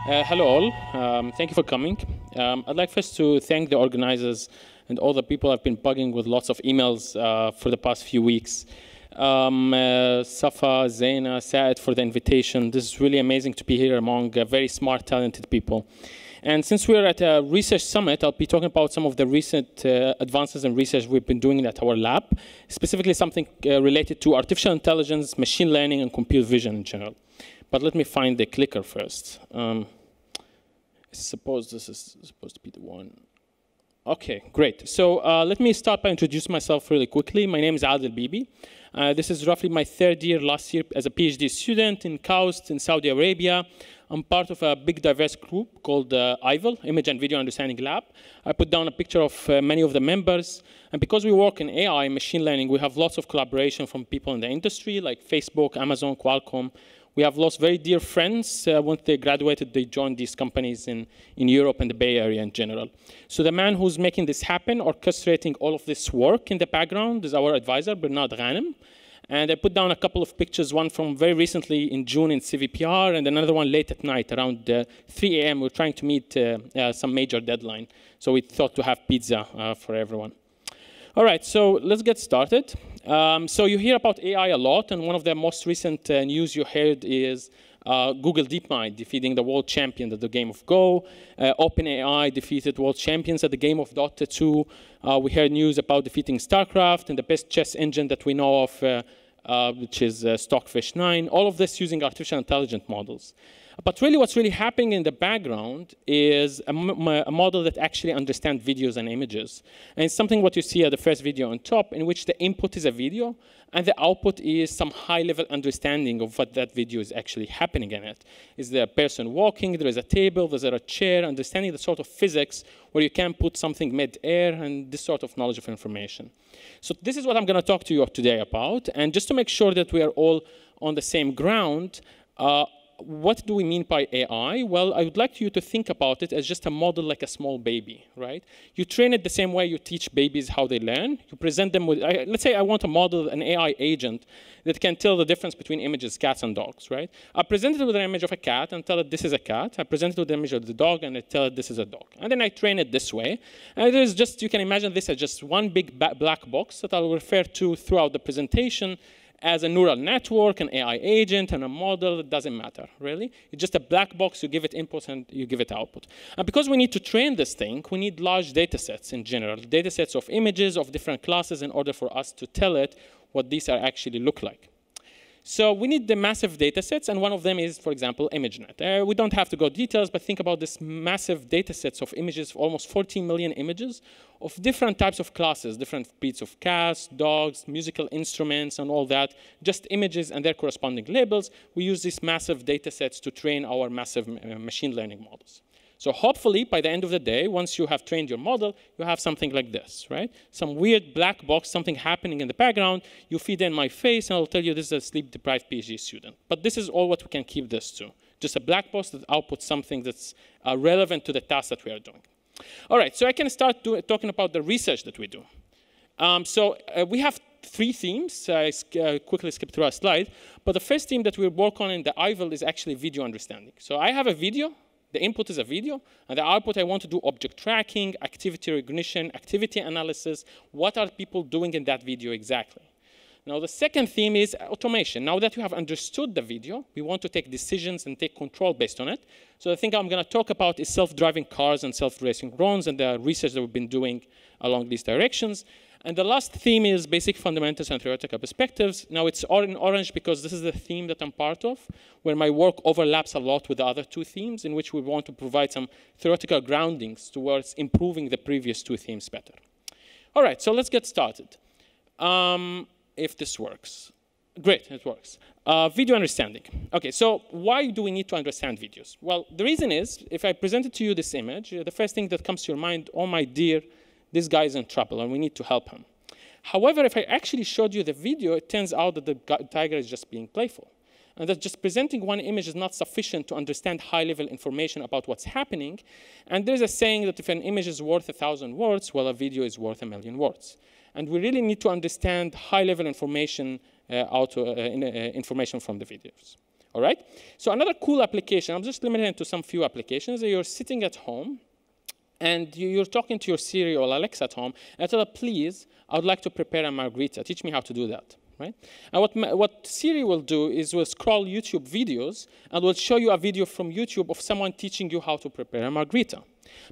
Hello all. Thank you for coming. I'd like first to thank the organizers and all the people I've been bugging with lots of emails for the past few weeks. Safa, Zaina, Saad for the invitation. This is really amazing to be here among very smart, talented people. And since we're at a research summit, I'll be talking about some of the recent advances in research we've been doing at our lab, specifically something related to artificial intelligence, machine learning, and computer vision in general. But let me find the clicker first. I suppose this is supposed to be the one. OK, great. So let me start by introducing myself really quickly. My name is Adel Bibi. This is roughly my third year last year as a PhD student in KAUST in Saudi Arabia. I'm part of a big diverse group called IVAL, Image and Video Understanding Lab. I put down a picture of many of the members. And because we work in AI and machine learning, we have lots of collaboration from people in the industry, like Facebook, Amazon, Qualcomm. We have lost very dear friends. Once they graduated, they joined these companies in Europe and the Bay Area in general. So the man who's making this happen, orchestrating all of this work in the background, is our advisor, Bernard Ghanem. And I put down a couple of pictures, one from very recently in June in CVPR, and another one late at night, around 3 a.m. We're trying to meet some major deadline. So we thought to have pizza for everyone. All right, so let's get started. So you hear about AI a lot, and one of the most recent news you heard is Google DeepMind defeating the world champion at the game of Go. OpenAI defeated world champions at the game of Dota 2. We heard news about defeating StarCraft and the best chess engine that we know of, which is Stockfish 9. All of this using artificial intelligence models. But really what's really happening in the background is a model that actually understands videos and images. And it's something what you see at the first video on top, in which the input is a video, and the output is some high-level understanding of what that video is actually happening in it. Is there a person walking? There is a table? Is there a chair? Understanding the sort of physics where you can put something mid-air and this sort of knowledge of information. So this is what I'm going to talk to you today about. And just to make sure that we are all on the same ground, what do we mean by AI? Well, I would like you to think about it as just a model like a small baby, right? You train it the same way you teach babies how they learn. You present them with, let's say I want to model an AI agent that can tell the difference between images, cats and dogs, right? I present it with an image of a cat and tell it this is a cat. I present it with an image of the dog and I tell it this is a dog. And then I train it this way. And it is just, you can imagine this as just one big black box that I'll refer to throughout the presentation as a neural network, an AI agent, and a model. It doesn't matter, really. It's just a black box. You give it input and you give it output. And because we need to train this thing, we need large data sets in general, data sets of images of different classes in order for us to tell it what these are actually look like. So we need the massive data sets, and one of them is, for example, ImageNet. We don't have to go details, but think about this massive data sets of images, almost 14 million images of different types of classes, different breeds of cats, dogs, musical instruments, and all that, just images and their corresponding labels. We use these massive data sets to train our massive machine learning models. So hopefully, by the end of the day, once you have trained your model, you have something like this, right? Some weird black box, something happening in the background. You feed in my face, and I'll tell you this is a sleep-deprived PhD student. But this is all what we can keep this to. Just a black box that outputs something that's relevant to the task that we are doing. All right, so I can start talking about the research that we do. We have 3 themes. I quickly skip through a slide. But the first theme that we work on in the IVAL is actually video understanding. So I have a video. The input is a video, and the output I want to do object tracking, activity recognition, activity analysis. What are people doing in that video exactly? Now, the second theme is automation. Now that you have understood the video, we want to take decisions and take control based on it. So the thing I'm going to talk about is self-driving cars and self-racing drones and the research that we've been doing along these directions. And the last theme is basic fundamentals and theoretical perspectives. Now, it's all in orange because this is the theme that I'm part of, where my work overlaps a lot with the other 2 themes, in which we want to provide some theoretical groundings towards improving the previous 2 themes better. All right, so let's get started. If this works. Great, it works. Video understanding. OK, so why do we need to understand videos? Well, the reason is, if I presented to you this image, the first thing that comes to your mind, oh, my dear, this guy is in trouble, and we need to help him. However, if I actually showed you the video, it turns out that the tiger is just being playful. And that just presenting one image is not sufficient to understand high-level information about what's happening. And there's a saying that if an image is worth 1,000 words, well, a video is worth 1,000,000 words. And we really need to understand high-level information information from the videos. All right? So another cool application, I'm just limiting it to some few applications. You're sitting at home, and you're talking to your Siri or Alexa at home, and tell her, please, I would like to prepare a margarita. Teach me how to do that. Right? And what Siri will do is will scroll YouTube videos and will show you a video from YouTube of someone teaching you how to prepare a margarita.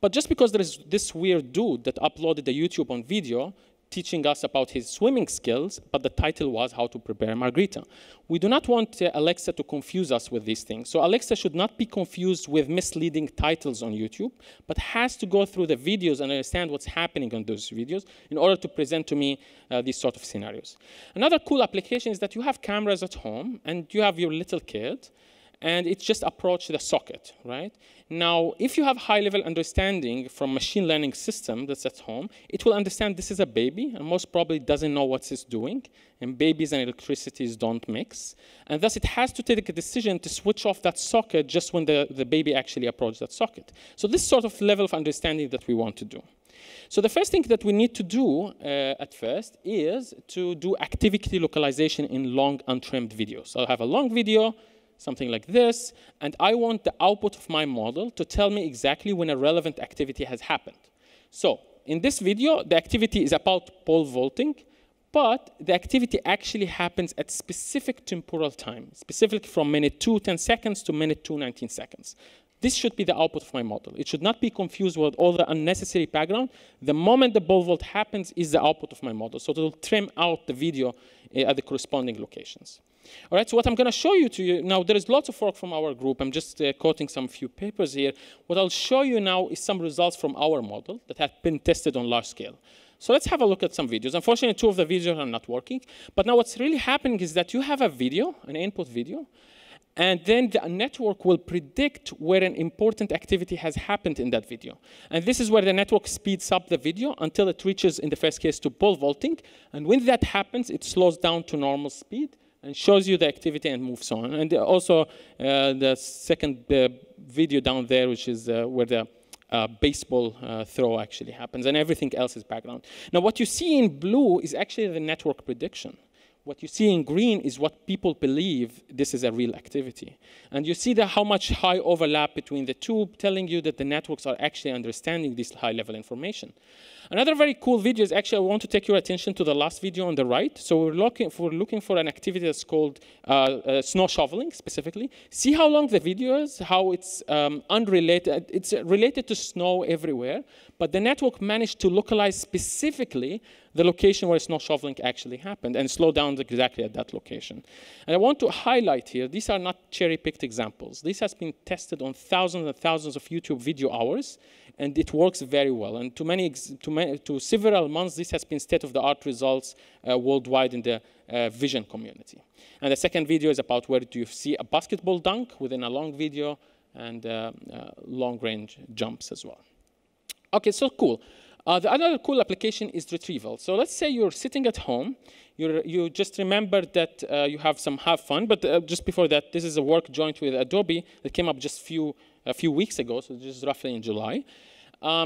But just because there is this weird dude that uploaded the YouTube on video teaching us about his swimming skills, but the title was How to Prepare a Margarita. We do not want Alexa to confuse us with these things. So Alexa should not be confused with misleading titles on YouTube, but has to go through the videos and understand what's happening on those videos in order to present to me these sort of scenarios. Another cool application is that you have cameras at home, and you have your little kid, and it just approaches the socket, right? Now, if you have high-level understanding from machine learning system that's at home, it will understand this is a baby, and most probably doesn't know what it's doing, and babies and electricities don't mix. And thus, it has to take a decision to switch off that socket just when the baby actually approaches that socket. So this sort of level of understanding that we want to do. So the first thing that we need to do at first is to do activity localization in long untrimmed videos. So I'll have a long video, something like this, and I want the output of my model to tell me exactly when a relevant activity has happened. So in this video, the activity is about pole vaulting, but the activity actually happens at specific temporal time, specific from minute 2, 10 seconds to minute 2, 19 seconds. This should be the output of my model. It should not be confused with all the unnecessary background. The moment the pole vault happens is the output of my model. So it will trim out the video at the corresponding locations. All right, so what I'm going to show you now, there is lots of work from our group. I'm just quoting some few papers here. What I'll show you now is some results from our model that have been tested on large scale. So let's have a look at some videos. Unfortunately, 2 of the videos are not working. But now what's really happening is that you have a video, an input video, and then the network will predict where an important activity has happened in that video. And this is where the network speeds up the video until it reaches, in the first case, to pole vaulting. And when that happens, it slows down to normal speed and shows you the activity and moves on. And also the second video down there, which is where the baseball throw actually happens, and everything else is background. Now, what you see in blue is actually the network prediction. What you see in green is what people believe this is a real activity. And you see how much high overlap between the two, telling you that the networks are actually understanding this high-level information. Another very cool video is actually, I want to take your attention to the last video on the right. So we're looking for an activity that's called snow shoveling, specifically. See how long the video is, how it's unrelated. It's related to snow everywhere, but the network managed to localize specifically the location where snow shoveling actually happened and slow down exactly at that location. And I want to highlight here, these are not cherry-picked examples. This has been tested on thousands and thousands of YouTube video hours, and it works very well. And to several months, this has been state-of-the-art results worldwide in the vision community. And the second video is about where do you see a basketball dunk within a long video and long-range jumps as well. OK, so cool. The other cool application is Retrieval. So let's say you're sitting at home. You just remember that you have fun. But just before that, this is a work joint with Adobe that came up just a few weeks ago, so just roughly in July.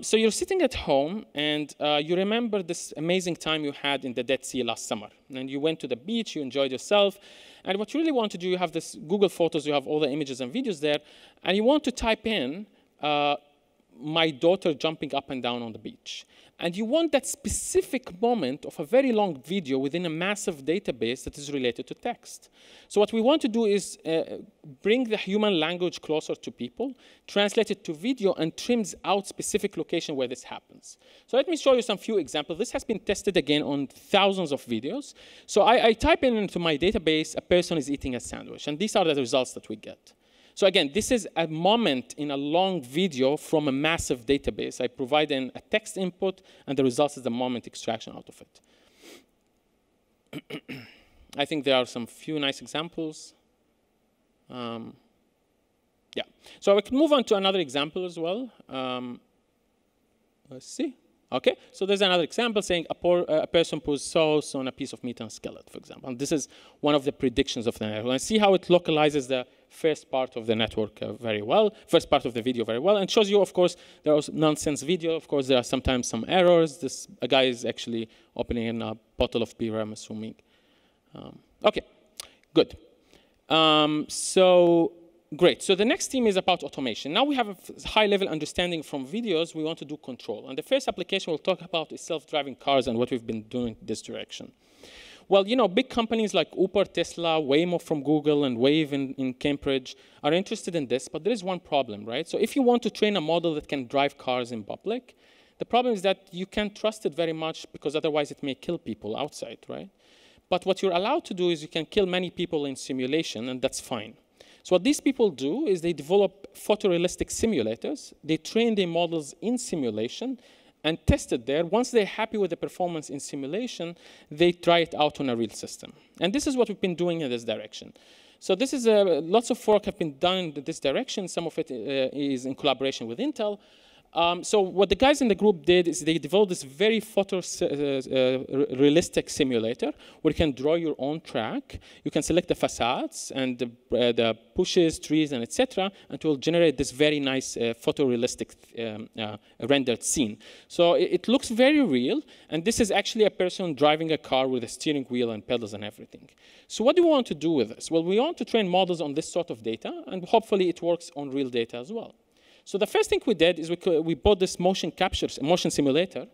So you're sitting at home, and you remember this amazing time you had in the Dead Sea last summer. And you went to the beach, you enjoyed yourself. And what you really want to do, you have this Google Photos, you have all the images and videos there, and you want to type in my daughter jumping up and down on the beach. And you want that specific moment of a very long video within a massive database that is related to text. So what we want to do is bring the human language closer to people, translate it to video, and trims out specific location where this happens. So let me show you some few examples. This has been tested again on thousands of videos. So I type into my database, a person is eating a sandwich, and these are the results that we get. So again, this is a moment in a long video from a massive database. I provide a text input, and the result is the moment extraction out of it. I think there are some few nice examples. Yeah. So I can move on to another example as well. Let's see. OK, so there's another example saying a person puts sauce on a piece of meat and skillet, for example. And this is one of the predictions of the network. And see how it localizes the first part of the network very well, first part of the video very well, and shows you, of course, there is nonsense video. Of course, there are sometimes some errors. A guy is actually opening a bottle of beer, I'm assuming. OK, good. Great. So the next theme is about automation. Now we have a high-level understanding from videos. We want to do control. And the first application we'll talk about is self-driving cars and what we've been doing in this direction. Well, you know, big companies like Uber, Tesla, Waymo from Google, and Wave in Cambridge are interested in this, but there is one problem, right? So if you want to train a model that can drive cars in public, the problem is that you can't trust it very much because otherwise it may kill people outside, right? But what you're allowed to do is you can kill many people in simulation, and that's fine. So what these people do is they develop photorealistic simulators. They train their models in simulation and test it there. Once they're happy with the performance in simulation, they try it out on a real system. And this is what we've been doing in this direction. So this is lots of work have been done in this direction. Some of it is in collaboration with Intel. So what the guys in the group did is they developed this very photorealistic simulator where you can draw your own track. You can select the facades and the bushes, trees, and etc. and it will generate this very nice photorealistic rendered scene. So it looks very real, and this is actually a person driving a car with a steering wheel and pedals and everything. So what do we want to do with this? Well, we want to train models on this sort of data, and hopefully it works on real data as well. So the first thing we did is we bought this motion simulator,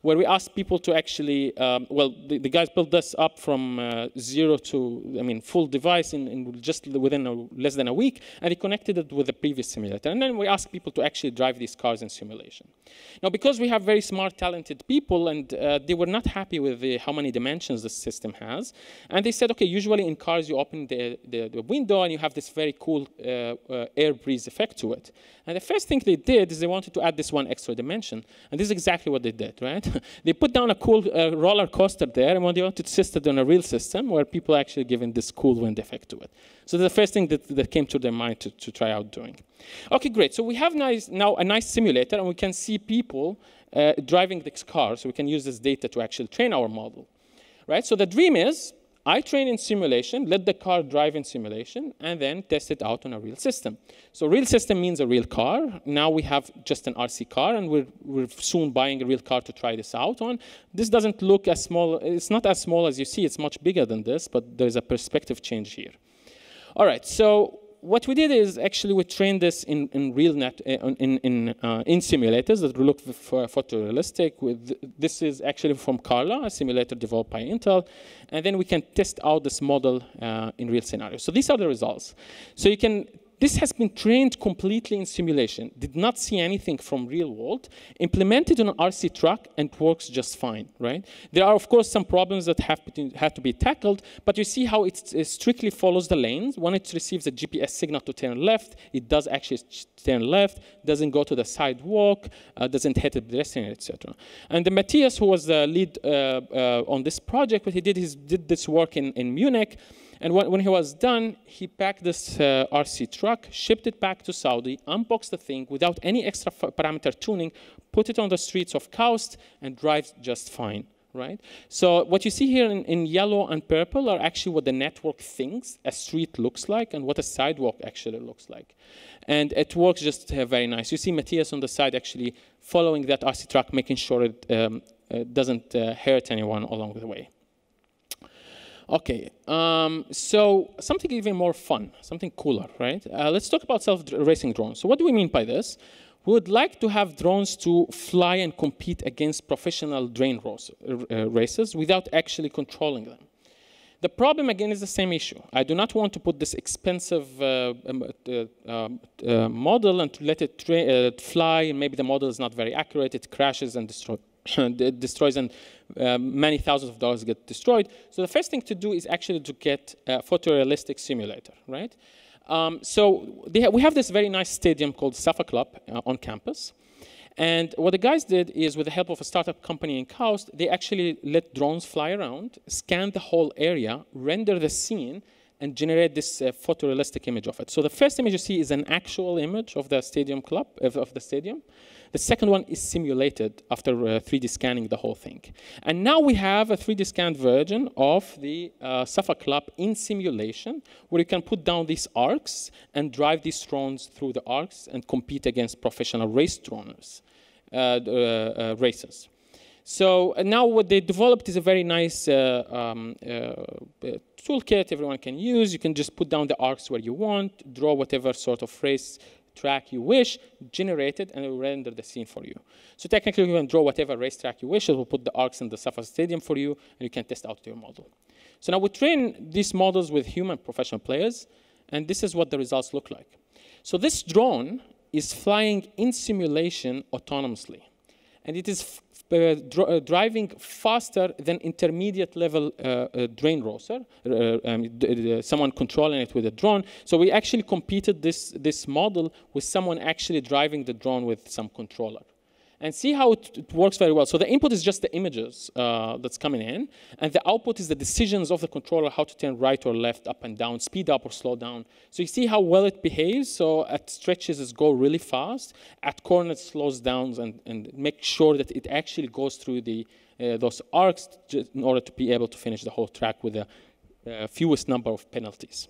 where we asked people to actually, the guys built this up from zero to, full device in just within less than a week, and they connected it with the previous simulator. And then we asked people to actually drive these cars in simulation. Now, because we have very smart, talented people, and they were not happy with how many dimensions the system has, and they said, okay, usually in cars you open the window and you have this very cool air breeze effect to it. And the first thing they did is they wanted to add this one extra dimension. And this is exactly what they did, right? They put down a cool roller coaster there, and they wanted to test it on a real system where people are actually given this cool wind effect to it. So the first thing that came to their mind to try out doing. OK, great. So we have now a nice simulator, and we can see people driving this car. So we can use this data to actually train our model, right? So the dream is, I train in simulation, let the car drive in simulation, and then test it out on a real system. So real system means a real car. Now we have just an RC car, and we're soon buying a real car to try this out on. This doesn't look as small. It's not as small as you see. It's much bigger than this, but there's a perspective change here. All right, so what we did is actually we trained this in simulators that look photorealistic. This is actually from Carla, a simulator developed by Intel. And then we can test out this model in real scenarios. So these are the results. So this has been trained completely in simulation, did not see anything from real world, implemented on an RC truck, and works just fine, right? There are, of course, some problems that have to be tackled, but you see how it strictly follows the lanes. When it receives a GPS signal to turn left, it does actually turn left, doesn't go to the sidewalk, doesn't hit a pedestrian, etc. And the Matthias, who was the lead on this project, what he did is did this work in Munich. And when he was done, he packed this RC truck, shipped it back to Saudi, unboxed the thing without any extra parameter tuning, put it on the streets of Kaust, and drives just fine, right? So what you see here in yellow and purple are actually what the network thinks a street looks like and what a sidewalk actually looks like. And it works just very nice. You see Matthias on the side actually following that RC truck, making sure it doesn't hurt anyone along the way. OK, so something even more fun, something cooler, right? Let's talk about self-racing drones. So what do we mean by this? We would like to have drones to fly and compete against professional drone races without actually controlling them. The problem, again, is the same issue. I do not want to put this expensive model and to let it fly, and maybe the model is not very accurate, it crashes and destroys, and many thousands of dollars get destroyed. So the first thing to do is actually to get a photorealistic simulator, right? So we have this very nice stadium called Safa Club on campus. And what the guys did is, with the help of a startup company in Kaust, they actually let drones fly around, scan the whole area, render the scene, and generate this photorealistic image of it. So the first image you see is an actual image of the stadium club, of the stadium. The second one is simulated after 3D scanning the whole thing. And now we have a 3D scanned version of the Safa Club in simulation, where you can put down these arcs and drive these drones through the arcs and compete against professional race droners, racers. So now what they developed is a very nice toolkit everyone can use. You can just put down the arcs where you want, draw whatever sort of race track you wish, generate it, and it will render the scene for you. So technically, you can draw whatever racetrack you wish. It will put the arcs in the Safa Stadium for you, and you can test out your model. So now we train these models with human professional players, and this is what the results look like. So this drone is flying in simulation autonomously, and it is driving faster than intermediate level drone racer, someone controlling it with a drone. So we actually competed this model with someone actually driving the drone with some controller. And see how it works very well. So the input is just the images that's coming in, and the output is the decisions of the controller, how to turn right or left, up and down, speed up or slow down. So you see how well it behaves. So at stretches, it goes really fast. At corners, it slows down and make sure that it actually goes through those arcs in order to be able to finish the whole track with the fewest number of penalties.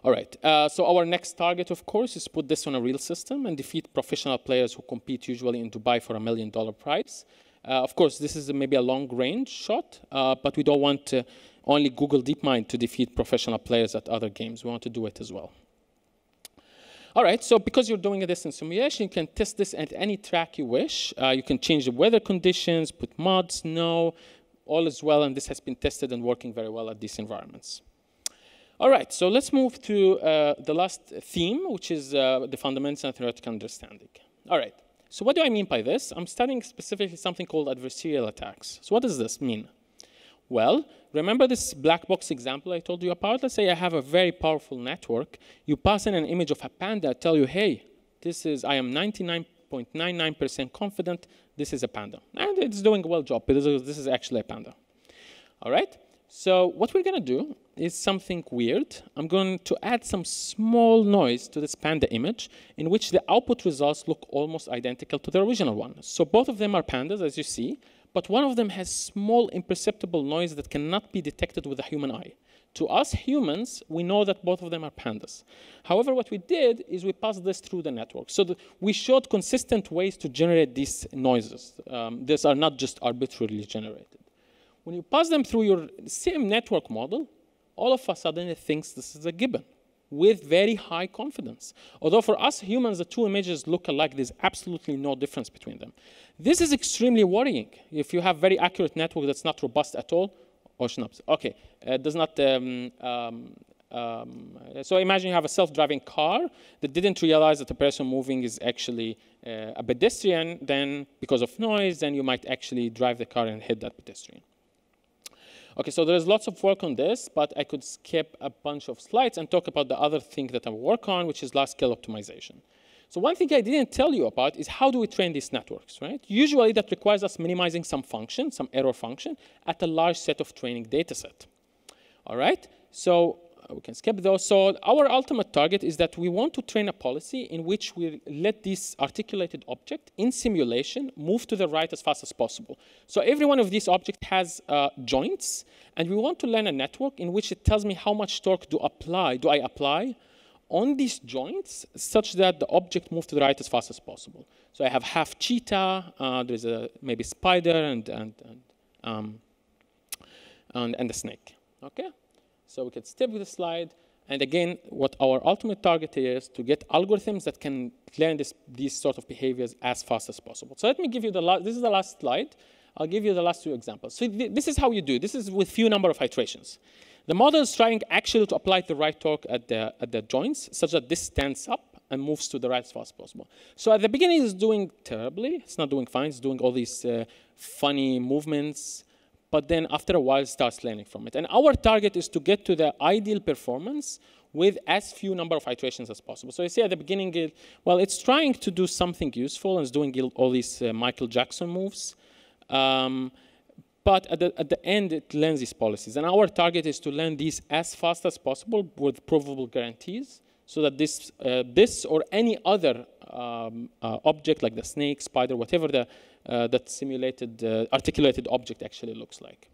All right, so our next target, of course, is put this on a real system and defeat professional players who compete usually in Dubai for $1 million prize. Of course, this is maybe a long-range shot, but we don't want only Google DeepMind to defeat professional players at other games. We want to do it as well. All right, so because you're doing this in simulation, you can test this at any track you wish. You can change the weather conditions, put mud, snow, all is well, and this has been tested and working very well at these environments. All right, so let's move to the last theme, which is the fundamentals and theoretical understanding. All right, so what do I mean by this? I'm studying specifically something called adversarial attacks. So what does this mean? Well, remember this black box example I told you about? Let's say I have a very powerful network. You pass in an image of a panda, I tell you, hey, I am 99.99% confident this is a panda. And it's doing a well job, but this is actually a panda. All right? So what we're going to do is something weird. I'm going to add some small noise to this panda image in which the output results look almost identical to the original one. So both of them are pandas, as you see, but one of them has small imperceptible noise that cannot be detected with the human eye. To us humans, we know that both of them are pandas. However, what we did is we passed this through the network. So we showed consistent ways to generate these noises. These are not just arbitrarily generated. When you pass them through your same network model, all of a sudden it thinks this is a gibbon with very high confidence. Although for us humans, the two images look alike, there's absolutely no difference between them. This is extremely worrying. If you have very accurate network that's not robust at all, or schnapps. Okay, does not. So imagine you have a self-driving car that didn't realize that the person moving is actually a pedestrian. Then, because of noise, then you might actually drive the car and hit that pedestrian. Okay, so there's lots of work on this, but I could skip a bunch of slides and talk about the other thing that I work on, which is large-scale optimization. So one thing I didn't tell you about is how do we train these networks, right? Usually that requires us minimizing some function, some error function, at a large set of training data set. All right, so we can skip those. So our ultimate target is that we want to train a policy in which we let this articulated object in simulation move to the right as fast as possible. So every one of these objects has joints, and we want to learn a network in which it tells me how much torque do I apply on these joints such that the object moves to the right as fast as possible. So I have half cheetah, there's maybe spider and a snake, okay? So we can step with the slide. And again, what our ultimate target is to get algorithms that can learn these sort of behaviors as fast as possible. So let me give you this is the last slide. I'll give you the last two examples. So this is how you do. This is with few number of iterations. The model is trying actually to apply the right torque at the joints such that this stands up and moves to the right as fast as possible. So at the beginning, it's doing terribly. It's not doing fine. It's doing all these funny movements. But then after a while, it starts learning from it. And our target is to get to the ideal performance with as few number of iterations as possible. So you see at the beginning, well, it's trying to do something useful and it's doing all these Michael Jackson moves. But at the end, it learns these policies. And our target is to learn these as fast as possible with provable guarantees so that this or any other object like the snake, spider, whatever that simulated, articulated object actually looks like.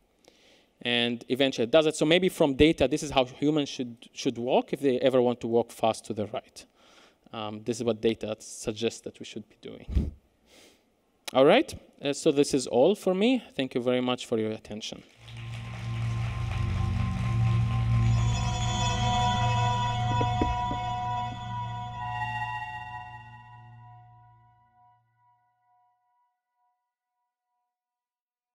And eventually it does it. So maybe from data, this is how humans should walk if they ever want to walk fast to the right. This is what data suggests that we should be doing. All right, so this is all for me. Thank you very much for your attention.